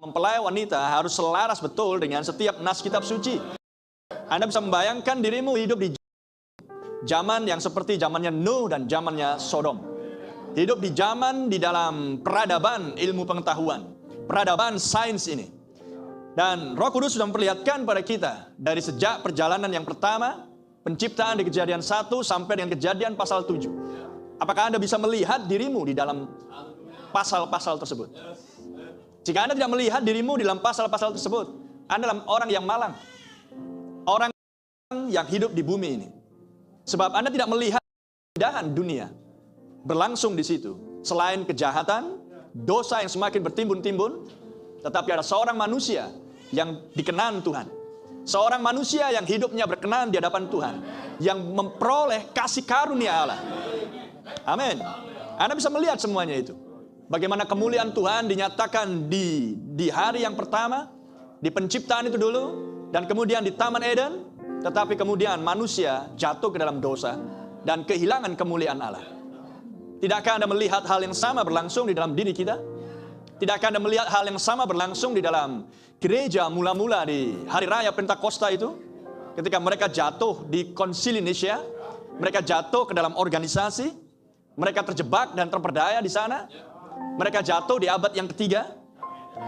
Mempelai wanita harus selaras betul dengan setiap nas kitab suci. Anda bisa membayangkan dirimu hidup di zaman yang seperti zamannya Nuh dan zamannya Sodom. Hidup di zaman di dalam peradaban ilmu pengetahuan, peradaban sains ini. Dan Roh Kudus sudah memperlihatkan pada kita dari sejak perjalanan yang pertama, penciptaan di Kejadian 1 sampai dengan Kejadian pasal 7. Apakah Anda bisa melihat dirimu di dalam pasal-pasal tersebut? Jika Anda tidak melihat dirimu di dalam pasal-pasal tersebut, Anda adalah orang yang malang. Orang yang hidup di bumi ini. Sebab Anda tidak melihat keindahan dunia berlangsung di situ. Selain kejahatan, dosa yang semakin bertimbun-timbun, tetapi ada seorang manusia yang dikenan Tuhan. Seorang manusia yang hidupnya berkenan di hadapan Tuhan, yang memperoleh kasih karunia Allah. Amin. Anda bisa melihat semuanya itu. Bagaimana kemuliaan Tuhan dinyatakan di hari yang pertama, di penciptaan itu dulu, dan kemudian di Taman Eden, tetapi kemudian manusia jatuh ke dalam dosa dan kehilangan kemuliaan Allah. Tidakkah Anda melihat hal yang sama berlangsung di dalam diri kita? Tidakkah Anda melihat hal yang sama berlangsung di dalam gereja mula-mula di hari raya Pentakosta itu? Ketika mereka jatuh di konsili Nicea, mereka jatuh ke dalam organisasi, mereka terjebak dan terperdaya di sana. Mereka jatuh di abad yang ketiga.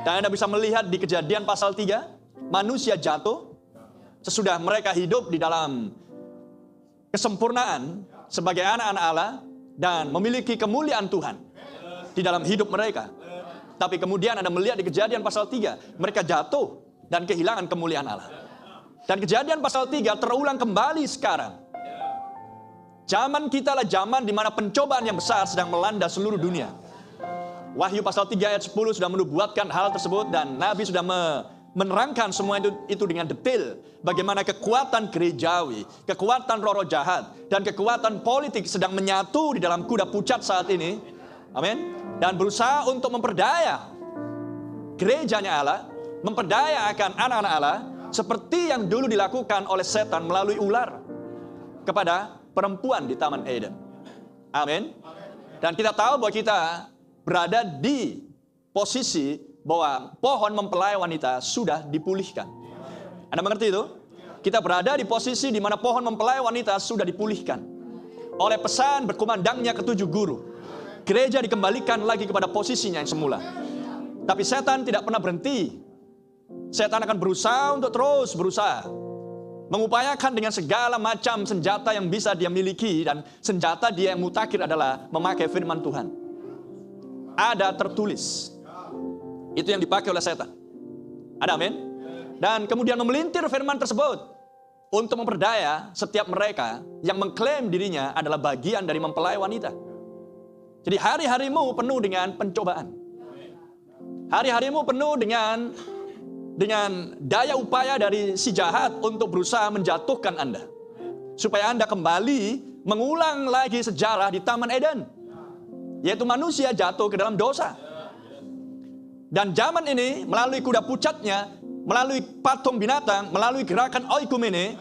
Dan Anda bisa melihat di Kejadian pasal 3, manusia jatuh sesudah mereka hidup di dalam kesempurnaan sebagai anak-anak Allah dan memiliki kemuliaan Tuhan di dalam hidup mereka. Tapi kemudian Anda melihat di Kejadian pasal 3, mereka jatuh dan kehilangan kemuliaan Allah. Dan Kejadian pasal 3 terulang kembali sekarang. Zaman kita adalah zaman di mana pencobaan yang besar sedang melanda seluruh dunia. Wahyu pasal 3 ayat 10 sudah menubuatkan hal tersebut dan Nabi sudah menerangkan semua itu dengan detail. Bagaimana kekuatan gerejawi, kekuatan roh-roh jahat, dan kekuatan politik sedang menyatu di dalam kuda pucat saat ini. Amin. Dan berusaha untuk memperdaya gerejanya Allah, memperdaya akan anak-anak Allah, seperti yang dulu dilakukan oleh setan melalui ular kepada perempuan di Taman Eden. Amin. Dan kita tahu bahwa kita berada di posisi bahwa pohon mempelai wanita sudah dipulihkan. Anda mengerti itu? Kita berada di posisi di mana pohon mempelai wanita sudah dipulihkan oleh pesan berkumandangnya ketujuh guru. Gereja dikembalikan lagi kepada posisinya yang semula. Tapi setan tidak pernah berhenti. Setan akan berusaha untuk terus berusaha, mengupayakan dengan segala macam senjata yang bisa dia miliki. Dan senjata dia yang mutakhir adalah memakai firman Tuhan. Ada tertulis. Itu yang dipakai oleh setan. Ada amin? Dan kemudian memelintir firman tersebut untuk memperdaya setiap mereka yang mengklaim dirinya adalah bagian dari mempelai wanita. Jadi hari-harimu penuh dengan pencobaan. Hari-harimu penuh dengan daya upaya dari si jahat untuk berusaha menjatuhkan Anda. Supaya Anda kembali mengulang lagi sejarah di Taman Eden. Yaitu manusia jatuh ke dalam dosa. Dan zaman ini melalui kuda pucatnya, melalui patung binatang, melalui gerakan oikumene,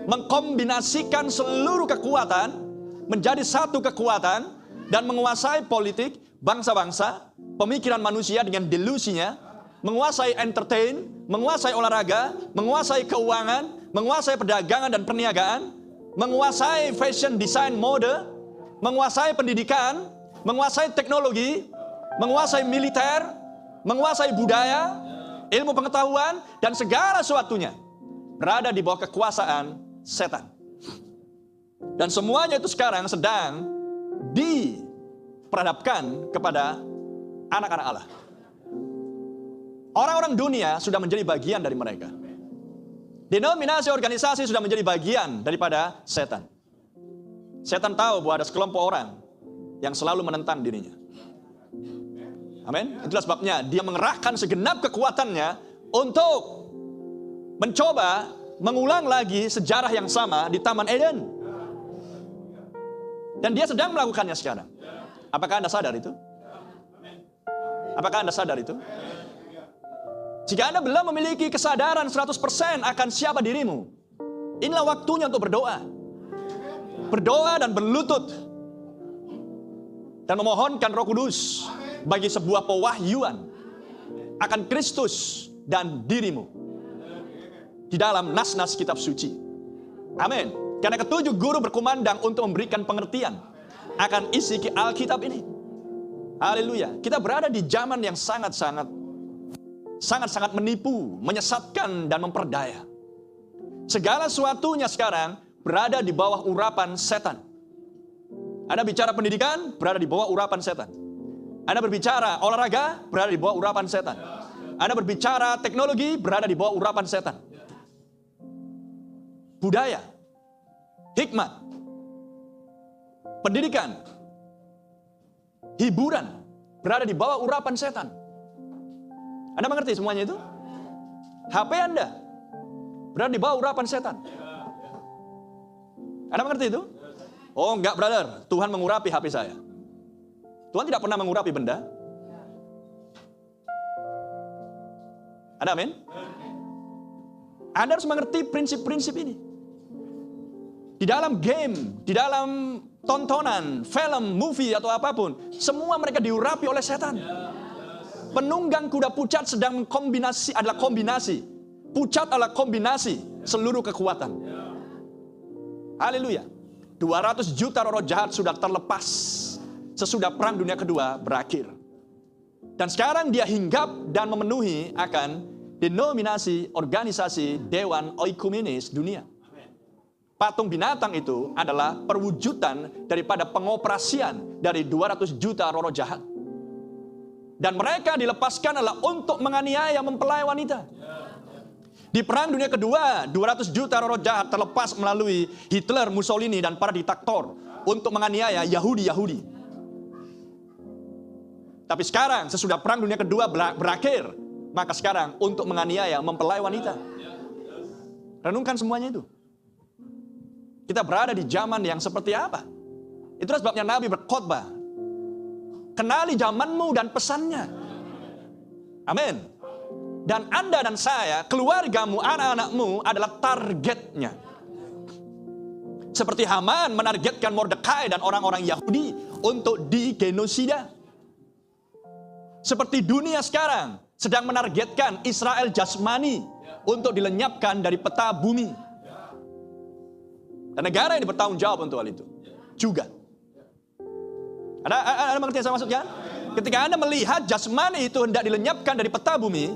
mengkombinasikan seluruh kekuatan menjadi satu kekuatan dan menguasai politik, bangsa-bangsa, pemikiran manusia dengan delusinya, menguasai entertain, menguasai olahraga, menguasai keuangan, menguasai perdagangan dan perniagaan, menguasai fashion, desain, mode, menguasai pendidikan, menguasai teknologi, menguasai militer, menguasai budaya, ilmu pengetahuan, dan segala sesuatunya berada di bawah kekuasaan setan. Dan semuanya itu sekarang sedang diperhadapkan kepada anak-anak Allah. Orang-orang dunia sudah menjadi bagian dari mereka. Denominasi organisasi sudah menjadi bagian daripada setan. Setan tahu bahwa ada sekelompok orang yang selalu menentang dirinya. Amin. Itulah sebabnya dia mengerahkan segenap kekuatannya untuk mencoba mengulang lagi sejarah yang sama di Taman Eden. Dan dia sedang melakukannya sekarang. Apakah Anda sadar itu? Apakah Anda sadar itu? Jika Anda belum memiliki kesadaran 100% akan siapa dirimu, inilah waktunya untuk berdoa. Berdoa dan berlutut. Dan memohonkan Roh Kudus bagi sebuah pewahyuan. akan Kristus dan dirimu di dalam nas-nas kitab suci. Amin. Karena ketujuh guru berkumandang untuk memberikan pengertian akan isi Alkitab ini. Haleluya. Kita berada di zaman yang sangat-sangat menipu, menyesatkan, dan memperdaya. Segala sesuatunya sekarang berada di bawah urapan setan. Anda bicara pendidikan, berada di bawah urapan setan. Anda berbicara olahraga, berada di bawah urapan setan. Anda berbicara teknologi, berada di bawah urapan setan. Budaya, hikmat, pendidikan, hiburan, berada di bawah urapan setan. Anda mengerti semuanya itu? HP Anda berada di bawah urapan setan. Anda mengerti itu? Oh enggak, brother, Tuhan mengurapi HP saya. Tuhan tidak pernah mengurapi benda. Ada amin? Anda harus mengerti prinsip-prinsip ini. Di dalam game, di dalam tontonan, film, movie, atau apapun, semua mereka diurapi oleh setan. Penunggang kuda pucat sedang mengkombinasi, adalah kombinasi. Pucat adalah kombinasi seluruh kekuatan. Haleluya. 200 juta roh jahat sudah terlepas sesudah Perang Dunia Kedua berakhir. Dan sekarang dia hinggap dan memenuhi akan denominasi, organisasi, dewan oikumenis dunia. Patung binatang itu adalah perwujudan daripada pengoperasian dari 200 juta roh jahat. Dan mereka dilepaskan adalah untuk menganiaya, mempelai wanita. Di Perang Dunia Kedua, 200 juta roh jahat terlepas melalui Hitler, Mussolini, dan para diktator untuk menganiaya Yahudi. Tapi sekarang, sesudah Perang Dunia Kedua berakhir, maka sekarang untuk menganiaya, mempelai wanita. Renungkan semuanya itu. Kita berada di zaman yang seperti apa? Itulah sebabnya Nabi berkhotbah. Kenali zamanmu dan pesannya. Amin. Dan Anda dan saya, keluargamu, anak-anakmu adalah targetnya. Seperti Haman menargetkan Mordekai dan orang-orang Yahudi untuk digenosida. Seperti dunia sekarang sedang menargetkan Israel jasmani untuk dilenyapkan dari peta bumi. Dan negara ini bertanggung jawab untuk hal itu juga. Anda mengerti yang saya maksudkan? Ketika Anda melihat jasmani itu hendak dilenyapkan dari peta bumi,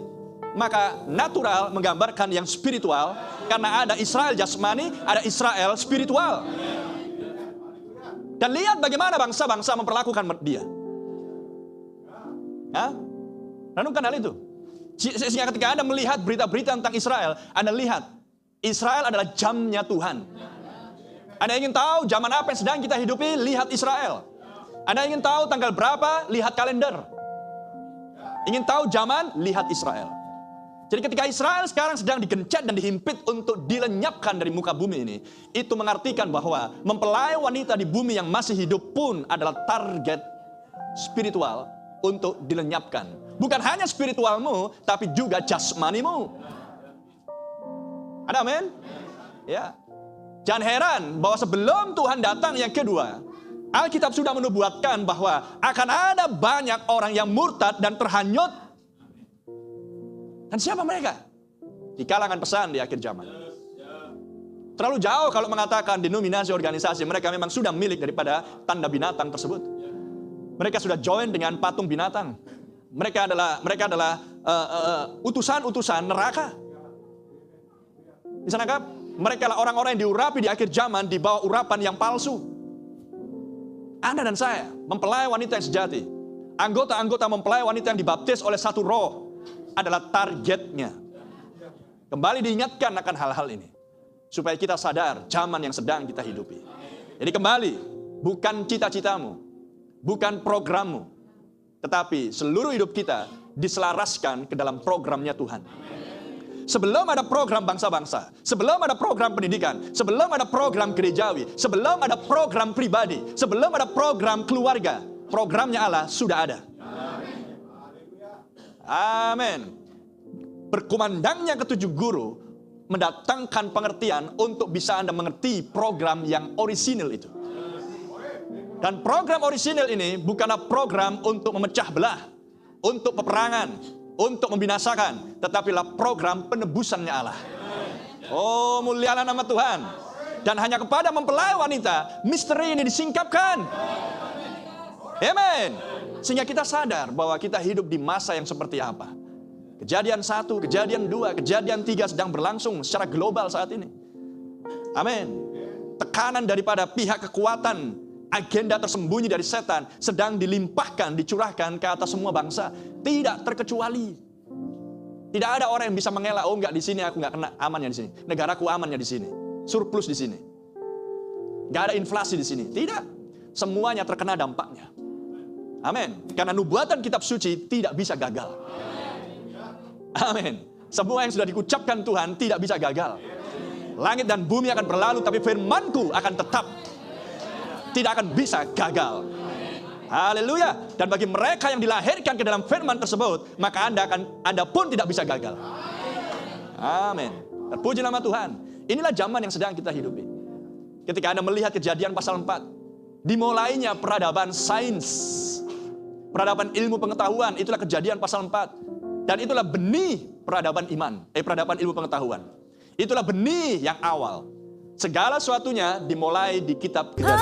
maka natural menggambarkan yang spiritual, karena ada Israel jasmani, ada Israel spiritual. Dan lihat bagaimana bangsa-bangsa memperlakukan dia. Renungkan hal itu. Sehingga ketika Anda melihat berita-berita tentang Israel, Anda lihat Israel adalah jamnya Tuhan. Anda ingin tahu zaman apa yang sedang kita hidupi? Lihat Israel. Anda ingin tahu tanggal berapa? Lihat kalender. Ingin tahu zaman? Lihat Israel. Jadi ketika Israel sekarang sedang digencet dan dihimpit untuk dilenyapkan dari muka bumi ini, itu mengartikan bahwa mempelai wanita di bumi yang masih hidup pun adalah target spiritual untuk dilenyapkan. Bukan hanya spiritualmu, tapi juga jasmanimu. Ada amin? Ya. Jangan heran bahwa sebelum Tuhan datang yang kedua, Alkitab sudah menubuatkan bahwa akan ada banyak orang yang murtad dan terhanyut. Dan siapa mereka? Di kalangan pesan di akhir zaman. Terlalu jauh kalau mengatakan denominasi organisasi, mereka memang sudah milik daripada tanda binatang tersebut. Mereka sudah join dengan patung binatang. Mereka adalah utusan-utusan neraka. Bisa nangkap? Mereka adalah orang-orang yang diurapi di akhir zaman di bawah urapan yang palsu. Anda dan saya, mempelai wanita yang sejati, anggota-anggota mempelai wanita yang dibaptis oleh satu roh, adalah targetnya. Kembali diingatkan akan hal-hal ini, supaya kita sadar zaman yang sedang kita hidupi. Jadi kembali, bukan cita-citamu, bukan programmu, tetapi seluruh hidup kita diselaraskan ke dalam programnya Tuhan. Sebelum ada program bangsa-bangsa, sebelum ada program pendidikan, sebelum ada program gerejawi, sebelum ada program pribadi, sebelum ada program keluarga, programnya Allah sudah ada. Amin. Berkumandangnya ketujuh guru mendatangkan pengertian untuk bisa Anda mengerti program yang orisinil itu. Dan program orisinil ini bukanlah program untuk memecah belah, untuk peperangan, untuk membinasakan, tetapilah program penebusannya Allah. Oh, mulialah nama Tuhan. Dan hanya kepada mempelai wanita, misteri ini disingkapkan. Amen. Sehingga kita sadar bahwa kita hidup di masa yang seperti apa. Kejadian 1, kejadian 2, kejadian 3 sedang berlangsung secara global saat ini. Amin. Tekanan daripada pihak kekuatan, agenda tersembunyi dari setan sedang dilimpahkan, dicurahkan ke atas semua bangsa. Tidak terkecuali. Tidak ada orang yang bisa mengelak, oh enggak, di sini aku enggak kena, amannya di sini. Negaraku amannya di sini. Surplus di sini. Enggak ada inflasi di sini. Tidak. Semuanya terkena dampaknya. Amin. Karena nubuatan kitab suci tidak bisa gagal. Amin. Semua yang sudah dikucapkan Tuhan tidak bisa gagal. Langit dan bumi akan berlalu, tapi firman-Ku akan tetap. Tidak akan bisa gagal. Haleluya. Dan bagi mereka yang dilahirkan ke dalam firman tersebut, maka Anda pun tidak bisa gagal. Amin. Terpuji nama Tuhan. Inilah zaman yang sedang kita hidupi. Ketika Anda melihat kejadian pasal 4, dimulainya peradaban sains, peradaban ilmu pengetahuan, itulah kejadian pasal 4. Dan itulah benih peradaban iman, peradaban ilmu pengetahuan. Itulah benih yang awal. Segala sesuatunya dimulai di kitab Kejadian.